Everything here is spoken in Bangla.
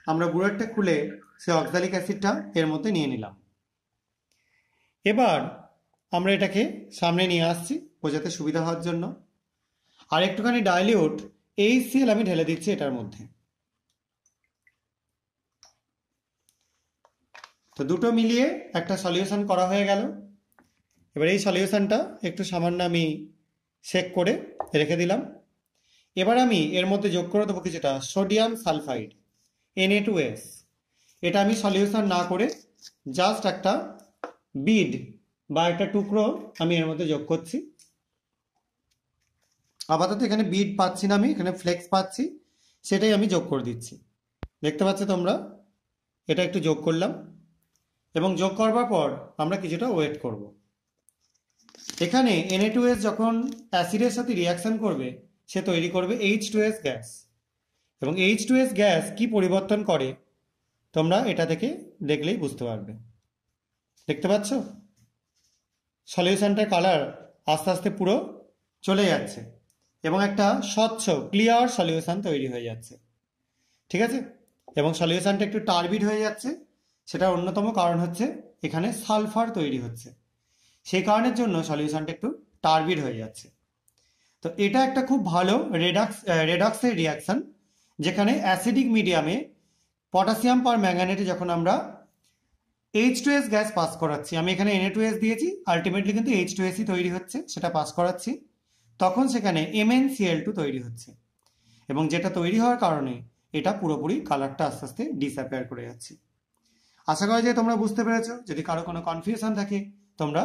আমরা বুলেটটা খুলে সেই অক্সালিক অ্যাসিডটা এর মধ্যে নিয়ে নিলাম। এবার আমরা এটাকে সামনে নিয়ে আসছি বোঝাতে সুবিধা হওয়ার জন্য। আর একটুখানি ডাইলিউট HCl আমি ঢেলে দিচ্ছি এটার মধ্যে। তো দুটো মিলিয়ে একটা সলিউশন করা হয়ে গেল। এবার এই সলিউশনটা একটু সামান্য আমি শেক করে রেখে দিলাম। এবার আমি এর মধ্যে যোগ করে দেবো কিছুটা সোডিয়াম সালফাইড Na2S। এটা আমি সলিউশন না করে জাস্ট একটা বিড বা একটা টুকরো আমি এর মধ্যে যোগ করছি। আপাতত এখানে বিড পাচ্ছি না, আমি এখানে ফ্লেক্স পাচ্ছি, সেটাই আমি যোগ করে দিচ্ছি। দেখতে পাচ্ছ তোমরা, এটা একটু যোগ করলাম এবং যোগ করবার পর আমরা কিছুটা ওয়েট করব। এখানে Na2S যখন অ্যাসিডের সাথে রিয়াকশন করবে সে তৈরি করবে H2S গ্যাস, এবং H2S গ্যাস কি পরিবর্তন করে তোমরা এটা থেকে দেখলেই বুঝতে পারবে। দেখতে পাচ্ছ সলিউশনটার কালার আস্তে আস্তে পুরো চলে যাচ্ছে এবং একটা স্বচ্ছ ক্লিয়ার সলিউশন তৈরি হয়ে যাচ্ছে। ঠিক আছে, এবং সলিউশনটা একটু টার্বিড হয়ে যাচ্ছে, সেটার অন্যতম কারণ হচ্ছে এখানে সালফার তৈরি হচ্ছে, সেই কারণের জন্য সলিউশনটা একটু টার্বিড হয়ে যাচ্ছে। তো এটা একটা খুব ভালো রেডক্সের রিয়াকশন, যেখানে অ্যাসিডিক মিডিয়ামে পটাশিয়াম পার ম্যাঙ্গানেটে যখন আমরা H2S গ্যাস পাস করাচ্ছি, আমি এখানে Na2S দিয়েছি, আলটিমেটলি কিন্তু H2S তৈরি হচ্ছে, সেটা পাস করাচ্ছি, তখন সেখানে MnCl2 তৈরি হচ্ছে, এবং যেটা তৈরি হওয়ার কারণে এটা পুরোপুরি কালারটা আস্তে আস্তে ডিসঅ্যাপিয়ার করে যাচ্ছে। আশা করা যায় তোমরা বুঝতে পেরেছো। যদি কারো কোনো কনফিউশন থাকে তোমরা